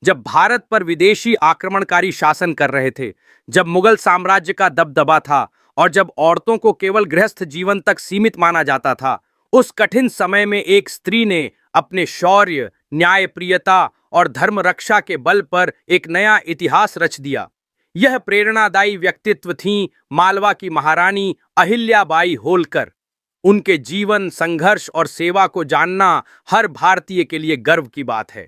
जब भारत पर विदेशी आक्रमणकारी शासन कर रहे थे, जब मुगल साम्राज्य का दबदबा था और जब औरतों को केवल गृहस्थ जीवन तक सीमित माना जाता था, उस कठिन समय में एक स्त्री ने अपने शौर्य, न्यायप्रियता और धर्म रक्षा के बल पर एक नया इतिहास रच दिया। यह प्रेरणादायी व्यक्तित्व थीं मालवा की महारानी अहिल्याबाई होलकर। उनके जीवन, संघर्ष और सेवा को जानना हर भारतीय के लिए गर्व की बात है।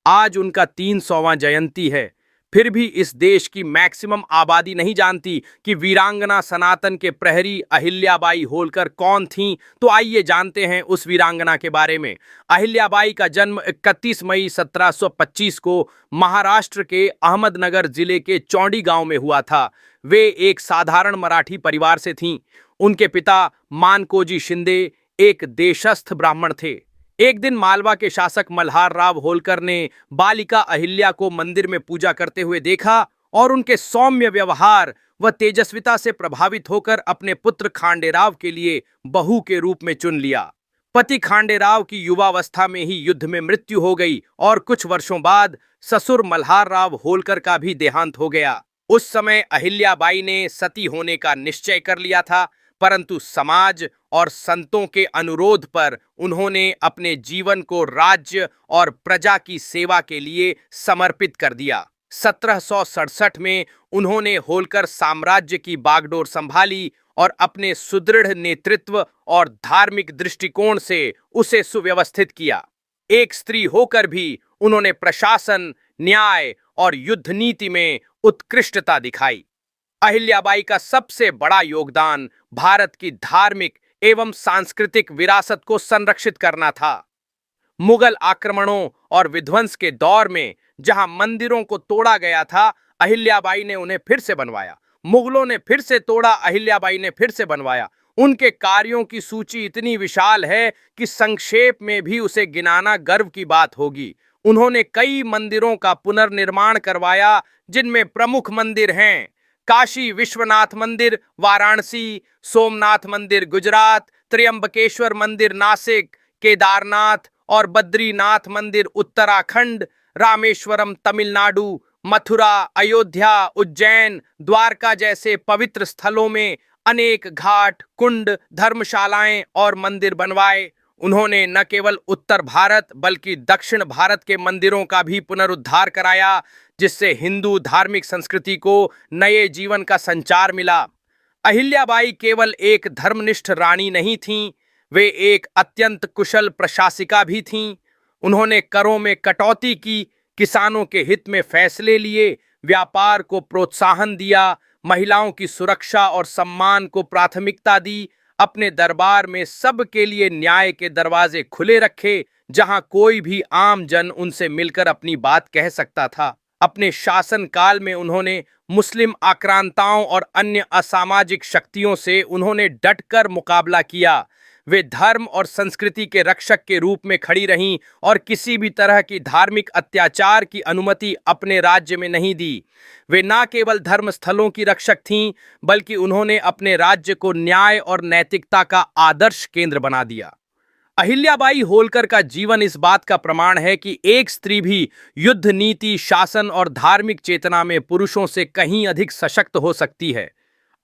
आज उनका 300वां जयंती है, फिर भी इस देश की मैक्सिमम आबादी नहीं जानती कि वीरांगना सनातन के प्रहरी अहिल्याबाई होलकर कौन थीं। तो आइए जानते हैं उस वीरांगना के बारे में। अहिल्याबाई का जन्म 31 मई 1725 को महाराष्ट्र के अहमदनगर जिले के चौंडी गांव में हुआ था। वे एक साधारण मराठी परिवार से थीं। उनके पिता मानकोजी शिंदे एक देशस्थ ब्राह्मण थे। एक दिन मालवा के शासक मल्हार राव होलकर ने बालिका अहिल्या को मंदिर में पूजा करते हुए देखा और उनके सौम्य व्यवहार व तेजस्विता से प्रभावित होकर अपने पुत्र खांडेराव के लिए बहू के रूप में चुन लिया। पति खांडेराव की युवावस्था में ही युद्ध में मृत्यु हो गई और कुछ वर्षों बाद ससुर मल्हार राव होलकर का भी देहांत हो गया। उस समय अहिल्याबाई ने सती होने का निश्चय कर लिया था, परंतु समाज और संतों के अनुरोध पर उन्होंने अपने जीवन को राज्य और प्रजा की सेवा के लिए समर्पित कर दिया। 1767 में उन्होंने होलकर साम्राज्य की बागडोर संभाली और अपने सुदृढ़ नेतृत्व और धार्मिक दृष्टिकोण से उसे सुव्यवस्थित किया। एक स्त्री होकर भी उन्होंने प्रशासन, न्याय और युद्ध नीति में उत्कृष्टता दिखाई। अहिल्याबाई का सबसे बड़ा योगदान भारत की धार्मिक एवं सांस्कृतिक विरासत को संरक्षित करना था। मुगल आक्रमणों और विध्वंस के दौर में जहां मंदिरों को तोड़ा गया था, अहिल्याबाई ने उन्हें फिर से बनवाया। मुगलों ने फिर से तोड़ा, अहिल्याबाई ने फिर से बनवाया। उनके कार्यों की सूची इतनी विशाल है कि संक्षेप में भी उसे गिनाना गर्व की बात होगी। उन्होंने कई मंदिरों का पुनर्निर्माण करवाया, जिनमें प्रमुख मंदिर हैं काशी विश्वनाथ मंदिर वाराणसी, सोमनाथ मंदिर गुजरात, त्र्यंबकेश्वर मंदिर नासिक, केदारनाथ और बद्रीनाथ मंदिर उत्तराखंड, रामेश्वरम तमिलनाडु, मथुरा, अयोध्या, उज्जैन, द्वारका जैसे पवित्र स्थलों में अनेक घाट, कुंड, धर्मशालाएं और मंदिर बनवाए। उन्होंने न केवल उत्तर भारत बल्कि दक्षिण भारत के मंदिरों का भी पुनरुद्धार कराया, जिससे हिंदू धार्मिक संस्कृति को नए जीवन का संचार मिला। अहिल्याबाई केवल एक धर्मनिष्ठ रानी नहीं थीं, वे एक अत्यंत कुशल प्रशासिका भी थीं। उन्होंने करों में कटौती की, किसानों के हित में फैसले लिए, व्यापार को प्रोत्साहन दिया, महिलाओं की सुरक्षा और सम्मान को प्राथमिकता दी। अपने दरबार में सबके लिए न्याय के दरवाजे खुले रखे, जहां कोई भी आम जन उनसे मिलकर अपनी बात कह सकता था। अपने शासन काल में उन्होंने मुस्लिम आक्रांताओं और अन्य असामाजिक शक्तियों से उन्होंने डटकर मुकाबला किया। वे धर्म और संस्कृति के रक्षक के रूप में खड़ी रहीं और किसी भी तरह की धार्मिक अत्याचार की अनुमति अपने राज्य में नहीं दी। वे न केवल धर्म स्थलों की रक्षक थीं, बल्कि उन्होंने अपने राज्य को न्याय और नैतिकता का आदर्श केंद्र बना दिया। अहिल्याबाई होलकर का जीवन इस बात का प्रमाण है कि एक स्त्री भी युद्ध नीति, शासन और धार्मिक चेतना में पुरुषों से कहीं अधिक सशक्त हो सकती है।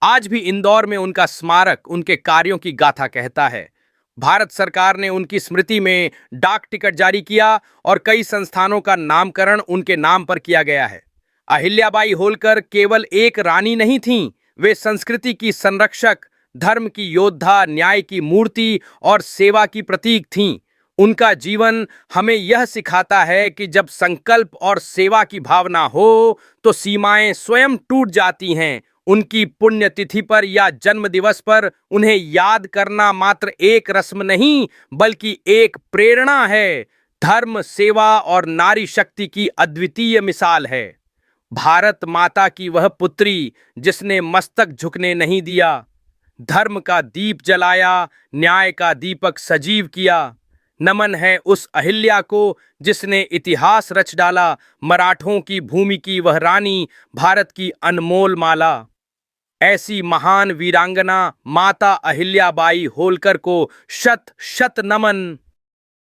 आज भी इंदौर में उनका स्मारक उनके कार्यों की गाथा कहता है। भारत सरकार ने उनकी स्मृति में डाक टिकट जारी किया और कई संस्थानों का नामकरण उनके नाम पर किया गया है। अहिल्याबाई होलकर केवल एक रानी नहीं थीं, वे संस्कृति की संरक्षक, धर्म की योद्धा, न्याय की मूर्ति और सेवा की प्रतीक थीं। उनका जीवन हमें यह सिखाता है कि जब संकल्प और सेवा की भावना हो तो सीमाएं स्वयं टूट जाती हैं। उनकी पुण्यतिथि पर या जन्म दिवस पर उन्हें याद करना मात्र एक रस्म नहीं, बल्कि एक प्रेरणा है। धर्म, सेवा और नारी शक्ति की अद्वितीय मिसाल है। भारत माता की वह पुत्री जिसने मस्तक झुकने नहीं दिया, धर्म का दीप जलाया, न्याय का दीपक सजीव किया। नमन है उस अहिल्या को जिसने इतिहास रच डाला, मराठों की भूमि की वह रानी, भारत की अनमोल माला। ऐसी महान वीरांगना माता अहिल्याबाई होलकर को शत शत नमन।